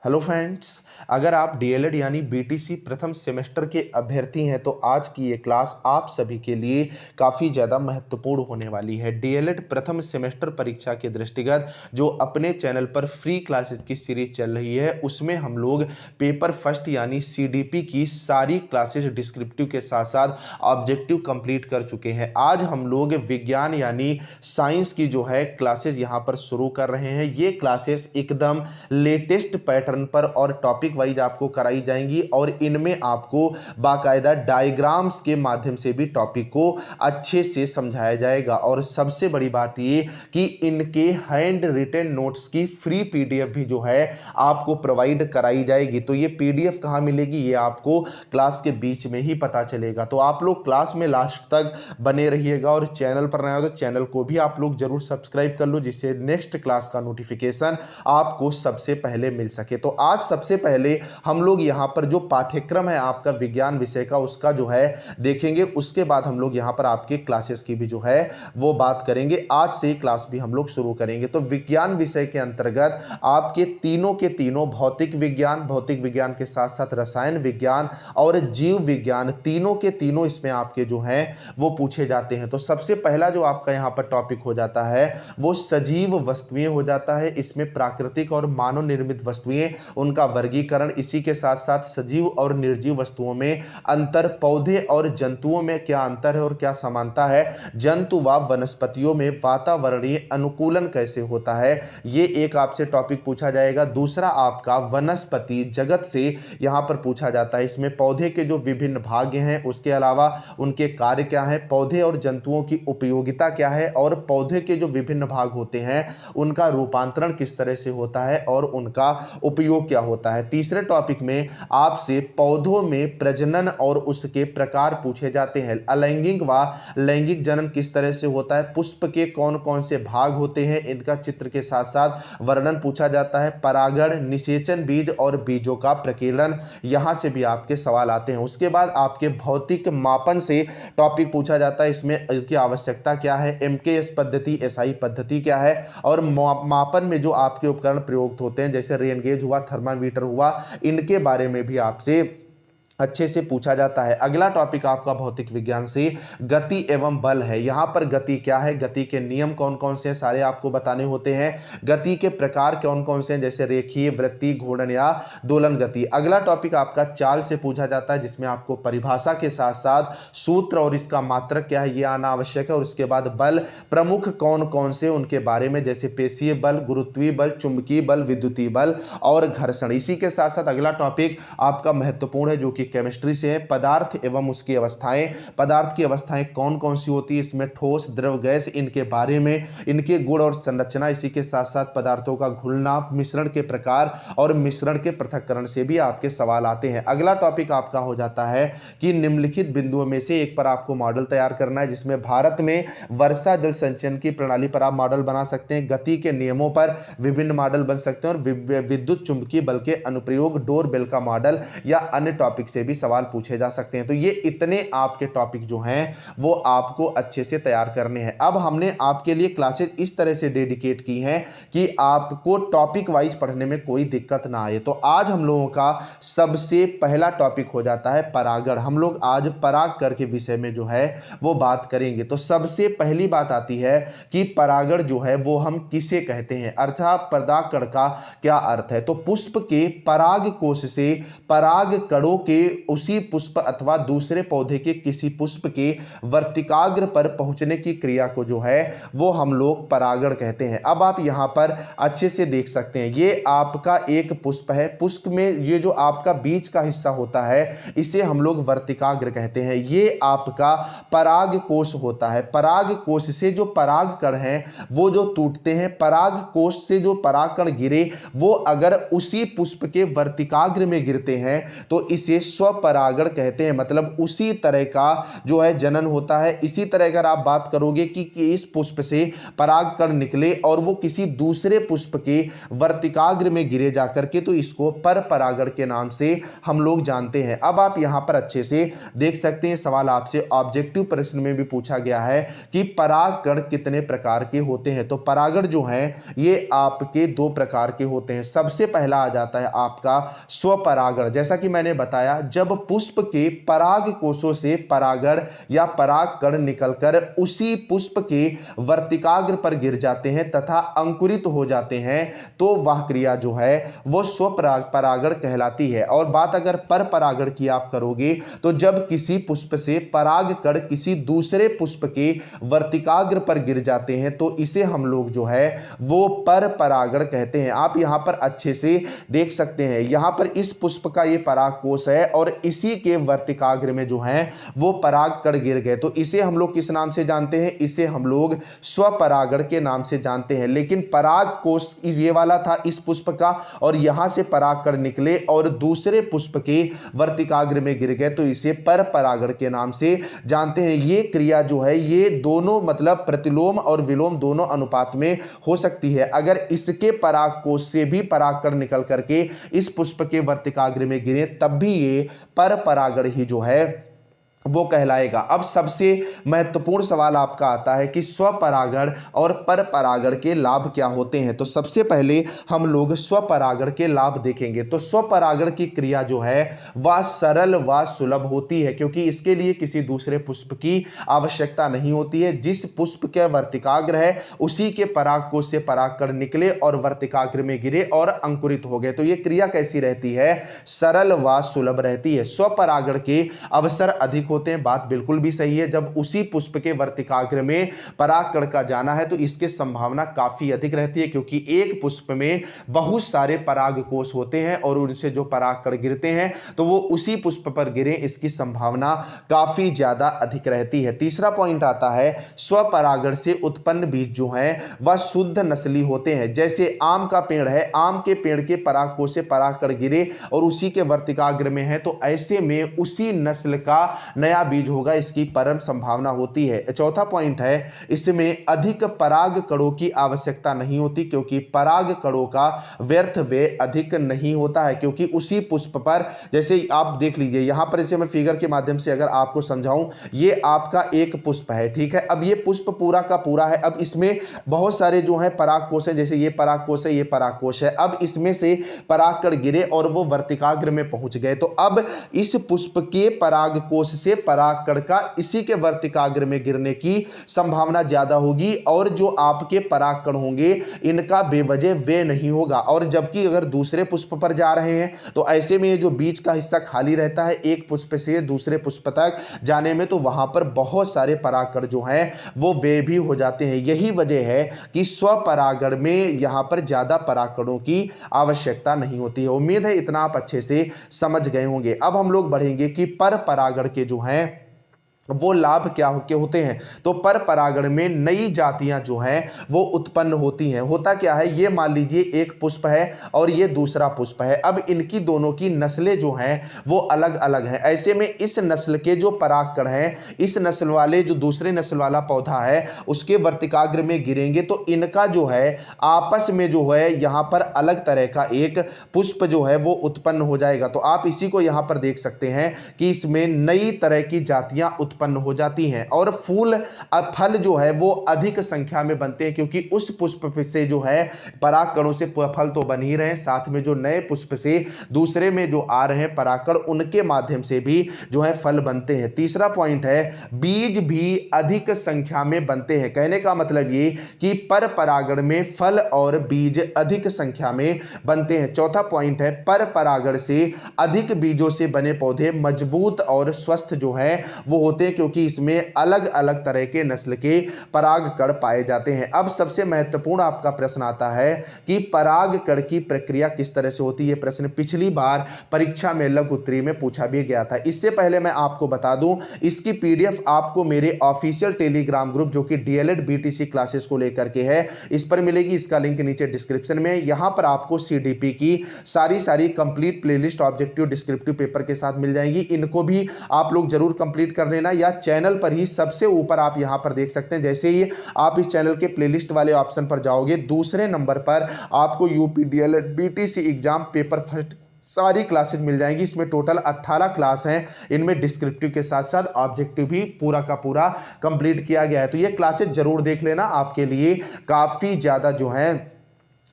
Hello friends, अगर आप DElEd यानी बीटीसी प्रथम सेमेस्टर के अभ्यर्थी हैं तो आज की ये क्लास आप सभी के लिए काफ़ी ज़्यादा महत्वपूर्ण होने वाली है। डीएलएड प्रथम सेमेस्टर परीक्षा के दृष्टिगत जो अपने चैनल पर फ्री क्लासेस की सीरीज चल रही है उसमें हम लोग पेपर फर्स्ट यानी सीडीपी की सारी क्लासेस डिस्क्रिप्टिव के साथ साथ ऑब्जेक्टिव कंप्लीट कर चुके हैं। आज हम लोग विज्ञान यानी साइंस की जो है क्लासेस यहाँ पर शुरू कर रहे हैं। ये क्लासेस एकदम लेटेस्ट पैटर्न पर और टॉपिक वाइज आपको कराई जाएंगी और इनमें आपको बाकायदा डायग्राम्स के माध्यम से भी टॉपिक को अच्छे से समझाया जाएगा। और सबसे बड़ी बात ये कि इनके हैंड रिटन नोट्स की फ्री पीडीएफ भी जो है आपको प्रोवाइड कराई जाएगी। तो ये पीडीएफ कहाँ मिलेगी ये आपको क्लास के बीच में ही पता चलेगा। तो आप लोग क्लास में लास्ट तक बने रहिएगा और चैनल पर नए हो तो चैनल को भी आप लोग जरूर सब्सक्राइब कर लो जिससे नेक्स्ट क्लास का नोटिफिकेशन आपको सबसे पहले मिल सके। तो आज सबसे पहले हम लोग यहाँ पर जो पाठ्यक्रम है आपका विज्ञान विषय का उसका जो है देखेंगे। उसके बाद हम लोग यहाँ पर आपके क्लासेस की भी जो है वो बात करेंगे। आज से क्लास भी हम लोग शुरू करेंगे। तो विज्ञान विषय के अंतर्गत आपके तीनों के तीनों भौतिक विज्ञान के साथ साथ रसायन विज्ञान और जीव विज्ञान तीनों के तीनों इसमें आपके जो हैं वो पूछे जाते हैं। तो सबसे पहला जो आपका यहाँ पर टॉपिक हो जाता है वो सजीव वस्तुएं हो जाता है। इसमें प्राकृतिक और मानव निर्मित वस्तुएं उनका वर्गीकरण, इसी के साथ साथ सजीव और निर्जीव वस्तुओं में अंतर, पौधे और जंतुओं में क्या अंतर है और क्या समानता है, जंतु व वनस्पतियों में वातावरणीय अनुकूलन कैसे होता है, ये एक आपसे टॉपिक पूछा जाएगा। दूसरा आपका वनस्पति जगत से यहां पर पूछा जाता है। इसमें पौधे के जो विभिन्न भाग हैं उसके अलावा उनके कार्य क्या है, पौधे और जंतुओं की उपयोगिता क्या है और पौधे के जो विभिन्न भाग होते हैं उनका रूपांतरण किस तरह से होता है और उनका उपयोग क्या होता है। तीसरे टॉपिक में आपसे पौधों में प्रजनन और उसके प्रकार पूछे जाते हैं। अलैंगिक व लैंगिक जनन किस तरह से होता है, पुष्प के कौन कौन से भाग होते हैं इनका चित्र के साथ साथ वर्णन पूछा जाता है। परागण, निषेचन, बीज और बीजों का प्रकीर्णन, यहां से भी आपके सवाल आते हैं। उसके बाद आपके भौतिक मापन से टॉपिक पूछा जाता है। इसमें इसकी आवश्यकता क्या है, एमकेएस पद्धति, एसआई पद्धति क्या है और मापन में जो आपके उपकरण प्रयुक्त होते हैं जैसे रेन गेज हुआ, थर्मामीटर हुआ, इनके बारे में भी आपसे अच्छे से पूछा जाता है। अगला टॉपिक आपका भौतिक विज्ञान से गति एवं बल है। यहां पर गति क्या है, गति के नियम कौन कौन से हैं सारे आपको बताने होते हैं। गति के प्रकार कौन कौन से हैं जैसे रेखीय, वृत्तीय, घूर्णन या दोलन गति। अगला टॉपिक आपका चाल से पूछा जाता है जिसमें आपको परिभाषा के साथ साथ सूत्र और इसका मात्रक क्या है ये आना आवश्यक है। और उसके बाद बल प्रमुख कौन कौन से उनके बारे में जैसे पेशीय बल, गुरुत्वीय बल, चुंबकीय बल, विद्युतीय बल और घर्षण। इसी के साथ साथ अगला टॉपिक आपका महत्वपूर्ण है जो कि केमिस्ट्री से है, पदार्थ एवं उसकी अवस्थाएं। पदार्थ की अवस्थाएं कौन कौन सी होती है, इसमें ठोस, द्रव, गैस, इनके बारे में, इनके गुण और संरचना। इसी के साथ साथ पदार्थों का घुलना, मिश्रण के प्रकार और मिश्रण के पृथक्करण से भी आपके सवाल आते हैं। अगला टॉपिक आपका हो जाता है कि निम्नलिखित बिंदुओं में से एक पर आपको मॉडल तैयार करना है जिसमें भारत में वर्षा जल संचयन की प्रणाली पर आप मॉडल बना सकते हैं, गति के नियमों पर विभिन्न मॉडल बन सकते हैं और विद्युत चुंबकीय बल के अनुप्रयोग, डोर बेल का मॉडल या अन्य टॉपिक से भी सवाल पूछे जा सकते हैं। तो ये इतने आपके टॉपिक जो हैं वो आपको अच्छे से तैयार करने हैं। अब हमने आपके लिए क्लासेस इस तरह से डेडिकेट की हैं कि आपको टॉपिक वाइज पढ़ने में कोई दिक्कत ना आए। तो आज हम लोगों का सबसे पहला टॉपिक हो जाता है परागण। हम लोग आज परागकण के विषय में जो है वो बात करेंगे। तो सबसे पहली बात आती है कि परागण जो है वो हम किसे कहते हैं, अर्थात परागकण का क्या अर्थ है। तो पुष्प के पराग कोश से पराग कणों के उसी पुष्प अथवा दूसरे पौधे के किसी पुष्प के वर्तिकाग्र पर पहुंचने की क्रिया को जो है वो हम लोग परागण कहते हैं। अब आप यहां पर अच्छे से देख सकते हैं ये आपका एक पुष्प है। पुष्प में ये जो आपका बीच का हिस्सा होता है इसे हम लोग वर्तिकाग्र कहते हैं। ये आपका पराग कोश होता है। पराग कोश से जो पराग कण हैं वो जो टूटते हैं, पराग कोश से जो पराग कण गिरे वो अगर उसी पुष्प के वर्तिकाग्र में गिरते हैं तो इसे स्वपरागण कहते हैं। मतलब उसी तरह का जो है जनन होता है। इसी तरह अगर आप बात करोगे कि इस पुष्प से परागकण निकले और वो किसी दूसरे पुष्प के वर्तिकाग्र में गिरे जाकर के, तो इसको परपरागण के नाम से हम लोग जानते हैं। अब आप यहां पर अच्छे से देख सकते हैं, सवाल आपसे ऑब्जेक्टिव प्रश्न में भी पूछा गया है कि परागकण कितने प्रकार के होते हैं। तो परागण जो है ये आपके दो प्रकार के होते हैं। सबसे पहला आ जाता है आपका स्वपरागण। जैसा कि मैंने बताया, जब पुष्प के पराग कोशों से परागण या परागकण निकलकर उसी पुष्प के वर्तिकाग्र पर गिर जाते हैं तथा अंकुरित हो जाते हैं, तो वह क्रिया जो है वो स्वपरागण कहलाती है। और बात अगर परपरागण की आप करोगे, तो जब किसी पुष्प से परागकण किसी दूसरे पुष्प के वर्तिकाग्र पर गिर जाते हैं, तो इसे हम लोग जो है वो परपरागण कहते हैं। आप यहां पर अच्छे से देख सकते हैं, यहां पर इस पुष्प का ये परागकोश है और इसी के वर्तिकाग्र में जो है वो परागकण गिर गए, तो इसे हम लोग किस नाम से जानते हैं? इसे हम लोग स्वपरागण के नाम से जानते हैं। लेकिन परागकोश ये वाला था इस पुष्प का, और यहां से परागकण निकले और दूसरे पुष्प के वर्तिकाग्र में गिर गए, तो इसे परपरागण के नाम से जानते हैं। ये क्रिया जो है ये दोनों मतलब प्रतिलोम और विलोम दोनों अनुपात में हो सकती है। अगर इसके परागकोश से भी परागकण निकल करके इस पुष्प के वर्तिकाग्र में गिरे, तब भी ये परपरागण ही जो है वो कहलाएगा। अब सबसे महत्वपूर्ण सवाल आपका आता है कि स्वपरागण और परपरागण के लाभ क्या होते हैं। तो सबसे पहले हम लोग स्वपरागण के लाभ देखेंगे। तो स्वपरागण की क्रिया जो है वह सरल व सुलभ होती है, क्योंकि इसके लिए किसी दूसरे पुष्प की आवश्यकता नहीं होती है। जिस पुष्प के वर्तिकाग्र है उसी के परागकोश से परागकण निकले और वर्तिकाग्र में गिरे और अंकुरित हो गए, तो यह क्रिया कैसी रहती है? सरल व सुलभ रहती है। स्वपरागण के अवसर अधिक होते हैं, बात बिल्कुल भी सही है। जब उसी पुष्प के वर्तिकाग्र में परागकण का जाना है, तो इसकी संभावना काफी अधिक रहती है, क्योंकि एक पुष्प में बहुत सारे परागकोश होते हैं और उनसे जो परागकण गिरते हैं तो वो उसी पुष्प पर गिरे, इसकी संभावना काफी ज्यादा अधिक रहती है। तीसरा पॉइंट आता है, स्वपरागण से उत्पन्न बीज जो हैं वह शुद्ध नस्ली होते हैं। जैसे आम का पेड़ है, आम के पेड़ के परागकोश से परागकण गिरे और उसी के वर्तिकाग्र में है, तो ऐसे में उसी नस्ल का नया बीज होगा, इसकी परम संभावना होती है। चौथा पॉइंट है, इसमें अधिक पराग कणों की आवश्यकता नहीं होती, क्योंकि पराग कणों का व्यर्थ व्यय अधिक नहीं होता है, क्योंकि उसी पुष्प पर, जैसे आप देख लीजिए यहां पर, इसे मैं फिगर के माध्यम से अगर आपको समझाऊं, ये आपका एक पुष्प है, ठीक है। अब ये पुष्प पूरा का पूरा है, अब इसमें बहुत सारे जो है परागकोश है, जैसे ये परागकोश है, ये परागकोश है। अब इसमें से परागकण गिरे और वो वर्तिकाग्र में पहुंच गए, तो अब इस पुष्प के परागकोश से परागकण का इसी के वर्तिकाग्र में गिरने की संभावना ज्यादा होगी, और जो आपके परागकण होंगे इनका बेवजह व्यय नहीं होगा। और जबकि अगर दूसरे पुष्प पर जा रहे हैं, तो ऐसे में जो बीच का हिस्सा खाली रहता है एक पुष्प से दूसरे पुष्प तक जाने में, तो वहां पर बहुत सारे परागकण जो हैं वो व्यय भी हो जाते हैं। यही वजह है कि स्वपरागण में यहां पर ज्यादा परागकणों की आवश्यकता नहीं होती है। उम्मीद है इतना आप अच्छे से समझ गए होंगे। अब हम लोग बढ़ेंगे कि परपरागण के जो हैं वो लाभ क्या होते हैं। तो परपरागण में नई जातियां जो हैं वो उत्पन्न होती हैं। होता क्या है, ये मान लीजिए एक पुष्प है और ये दूसरा पुष्प है, अब इनकी दोनों की नस्लें जो हैं वो अलग अलग हैं। ऐसे में इस नस्ल के जो परागकण हैं, इस नस्ल वाले जो दूसरे नस्ल वाला पौधा है उसके वर्तिकाग्र में गिरेंगे, तो इनका जो है आपस में जो है यहाँ पर अलग तरह का एक पुष्प जो है वो उत्पन्न हो जाएगा। तो आप इसी को यहाँ पर देख सकते हैं कि इसमें नई तरह की जातियां उत्पन्न हो जाती हैं, और फल जो है वो अधिक संख्या में बनते हैं, क्योंकि उस पुष्प से जो है परागकणों से फल तो बन ही रहे हैं, साथ में जो नए पुष्प से दूसरे में जो आ रहे हैं परागकण, उनके माध्यम से भी जो है फल बनते हैं। तीसरा पॉइंट है, बीज भी अधिक संख्या में बनते हैं। कहने का मतलब ये कि परपरागण में फल और बीज अधिक संख्या में बनते हैं। चौथा पॉइंट है, परपरागण से अधिक बीजों से बने पौधे मजबूत और स्वस्थ जो है वो होते हैं, हैं, क्योंकि इसमें अलग अलग तरह के नस्ल के परागकण पाए जाते हैं। अब सबसे महत्वपूर्ण आपका प्रश्न आता है कि परागकण की प्रक्रिया किस तरह से होती है। प्रश्न पिछली बार परीक्षा में लघु उत्तरीय में पूछा भी गया था। इससे पहले मैं आपको बता दूं, इसकी पीडीएफ आपको मेरे ऑफिशियल टेलीग्राम ग्रुप जो कि डीएलएड बीटीसी क्लासेस को लेकर के है, इस पर मिलेगी। इसका लिंक नीचे डिस्क्रिप्शन में। यहां पर आपको सीडीपी की सारी complete playlist objective descriptive paper के साथ मिल जाएंगी। इनको भी आप लोग जरूर कंप्लीट कर लेना, या चैनल पर ही सबसे ऊपर आप यहां पर देख सकते हैं। जैसे ही आप इस चैनल के प्लेलिस्ट वाले ऑप्शन पर जाओगे, दूसरे नंबर पर आपको UP DElEd BTC exam paper first सारी क्लासेस मिल जाएंगी। इसमें टोटल 18 क्लास हैं। इनमें डिस्क्रिप्टिव के साथ साथ ऑब्जेक्टिव भी पूरा का पूरा कंप्लीट किया गया है। तो ये क्लासेस जरूर देख लेना, आपके लिए काफी ज्यादा जो है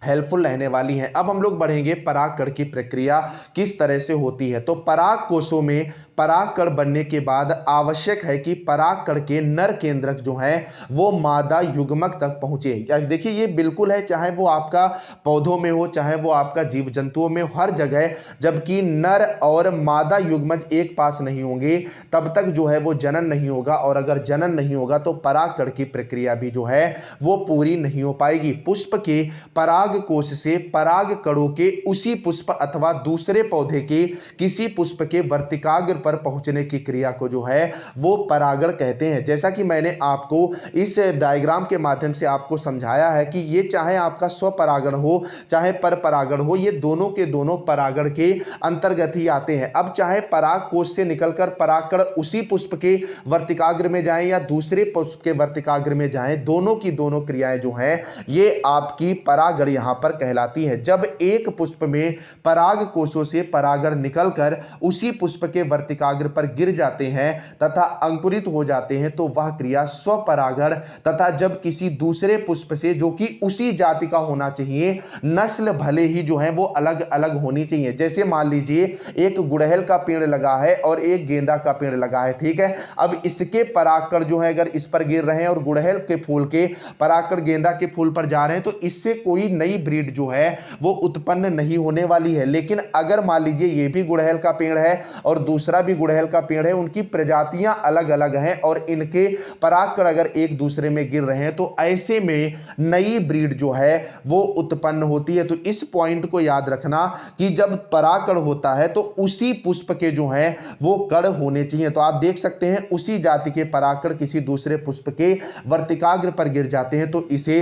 हेल्पफुल रहने वाली हैं। अब हम लोग बढ़ेंगे, परागकण की प्रक्रिया किस तरह से होती है। तो पराग कोशों में परागकण बनने के बाद आवश्यक है कि परागकण के नर केंद्रक जो है वो मादा युग्मक तक पहुंचे। देखिए ये बिल्कुल है, चाहे वो आपका पौधों में हो, चाहे वो आपका जीव जंतुओं में, हर जगह जबकि नर और मादा युग्मज एक पास नहीं होंगे तब तक जो है वो जनन नहीं होगा, और अगर जनन नहीं होगा तो परागकण की प्रक्रिया भी जो है वो पूरी नहीं हो पाएगी। पुष्प के पराग कोश से परागकणों के उसी पुष्प अथवा दूसरे पौधे के किसी पुष्प के वर्तिकाग्र पर पहुंचने की क्रिया को जो है वो परागण कहते हैं। जैसा कि मैंने आपको इस डायग्राम के माध्यम से आपको समझाया है कि ये चाहे आपका स्वपरागण हो चाहे परपरागण हो, ये दोनों के दोनों परागण के अंतर्गत ही आते हैं। अब चाहे पराग कोश से निकलकर परागकण उसी पुष्प के वर्तिकाग्र में जाएं या दूसरे पुष्प के वर्तिकाग्र में जाएं, दोनों की दोनों क्रियाएं जो हैं ये आपकी परागण यहां पर कहलाती है। जब एक पुष्प में पराग कोशों से परागण निकलकर उसी पुष्प के वर्तिकाग्र पर गिर जाते हैं तथा अंकुरित हो जाते हैं तो वह क्रिया स्वपरागण, तथा जब किसी दूसरे पुष्प से जो कि उसी जाति का होना चाहिए, नस्ल भले ही जो है वो अलग अलग होनी चाहिए। जैसे मान लीजिए एक गुड़हल का पेड़ लगा है और एक गेंदा का पेड़ लगा है, ठीक है। अब इसके परागकण जो है अगर इस पर गिर रहे हैं और गुड़हल के फूल के परागकण गेंदा के फूल पर जा रहे हैं, तो इससे कोई नई ब्रीड जो है वो उत्पन्न नहीं होने वाली है। लेकिन अगर मान लीजिए ये भी गुड़हल का पेड़ है और दूसरा भी गुड़हल का पेड़ है, उनकी प्रजातियां अलग अलग हैं और इनके परागकण अगर एक दूसरे में गिर रहे हैं, तो ऐसे में नई ब्रीड जो है वो उत्पन्न होती है। तो इस पॉइंट को याद रखना कि जब परागकण होता है तो उसी पुष्प के जो है वो कण होने चाहिए। तो आप देख सकते हैं उसी जाति के परागकण किसी दूसरे पुष्प के वर्तिकाग्र पर गिर जाते हैं तो इसे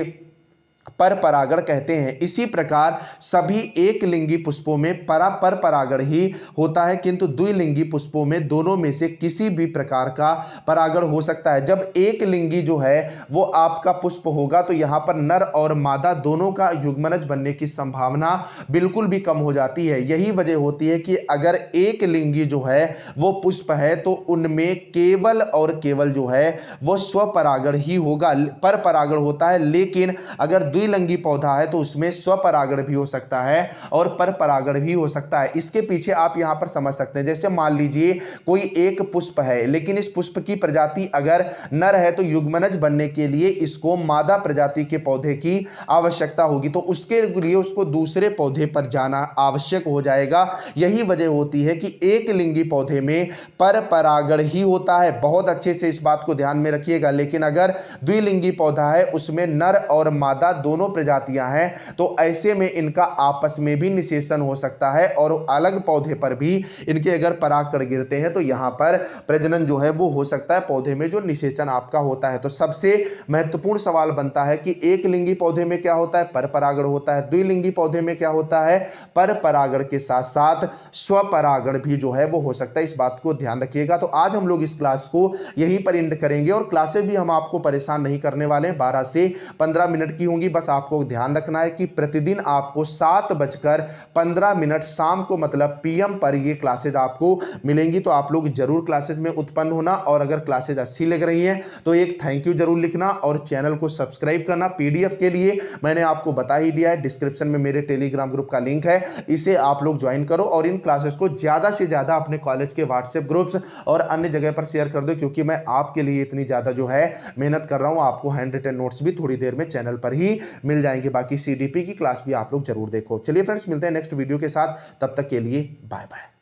परपरागण कहते हैं। इसी प्रकार सभी एक लिंगी पुष्पों में परपरागण ही होता है, किंतु द्विलिंगी पुष्पों में दोनों में से किसी भी प्रकार का परागण हो सकता है। जब एक लिंगी जो है वो आपका पुष्प होगा तो यहां पर नर और मादा दोनों का युग्मनज बनने की संभावना बिल्कुल भी कम हो जाती है। यही वजह होती है कि अगर एक लिंगी जो है वो पुष्प है तो उनमें केवल और केवल जो है वो स्वपरागण ही होगा, परपरागण होता है। लेकिन अगर द्विलिंगी पौधा है तो उसमें स्वपरागण भी हो सकता है और परपरागण भी हो सकता है। इसके पीछे आप यहां पर समझ सकते हैं, जैसे मान लीजिए कोई एक पुष्प है, लेकिन इस पुष्प की प्रजाति अगर नर है तो युग्मनज बनने के लिए इसको मादा प्रजाति के पौधे की आवश्यकता होगी, तो उसके लिए उसको दूसरे पौधे पर जाना आवश्यक हो जाएगा। यही वजह होती है कि एक लिंगी पौधे में परपरागण ही होता है। बहुत अच्छे से इस बात को ध्यान में रखिएगा। लेकिन अगर द्विलिंगी पौधा है उसमें नर और मादा दोनों प्रजातियां हैं तो ऐसे में इनका आपस में भी निषेचन हो सकता है और अलग पौधे पर भी इनके अगर परागकण गिरते हैं तो यहां पर प्रजनन जो है वो हो सकता है पौधे में जो निषेचन आपका होता है। तो सबसे महत्वपूर्ण सवाल बनता है कि एक लिंगी पौधे में क्या होता है, परपरागण होता है। द्विलिंगी पौधे में क्या होता है, परपरागण के साथ साथ स्वपरागण भी जो है वो हो सकता है। इस बात को ध्यान रखिएगा। तो आज हम लोग इस क्लास को यहीं पर एंड करेंगे और क्लासेस भी हम आपको परेशान नहीं करने वाले हैं, 12 से 15 मिनट की होंगी। बस आपको ध्यान रखना है कि प्रतिदिन आपको 7:15 शाम को मतलब पीएम पर ये क्लासेज आपको मिलेंगी। तो आप लोग जरूर क्लासेज में उत्पन्न होना और अगर क्लासेज अच्छी लग रही हैं तो एक थैंक यू जरूर लिखना और चैनल को सब्सक्राइब करना। पीडीएफ के लिए मैंने आपको बता ही दिया है, डिस्क्रिप्शन में मेरे टेलीग्राम ग्रुप का लिंक है, इसे आप लोग ज्वाइन करो और इन क्लासेस को ज्यादा से ज्यादा अपने कॉलेज के व्हाट्सएप ग्रुप्स और अन्य जगह पर शेयर कर दो, क्योंकि मैं आपके लिए इतनी ज्यादा जो है मेहनत कर रहा हूं। आपको हैंड रिटन नोट्स भी थोड़ी देर में चैनल पर ही मिल जाएंगे। बाकी सीडीपी की क्लास भी आप लोग जरूर देखो। चलिए फ्रेंड्स, मिलते हैं नेक्स्ट वीडियो के साथ, तब तक के लिए बाय बाय।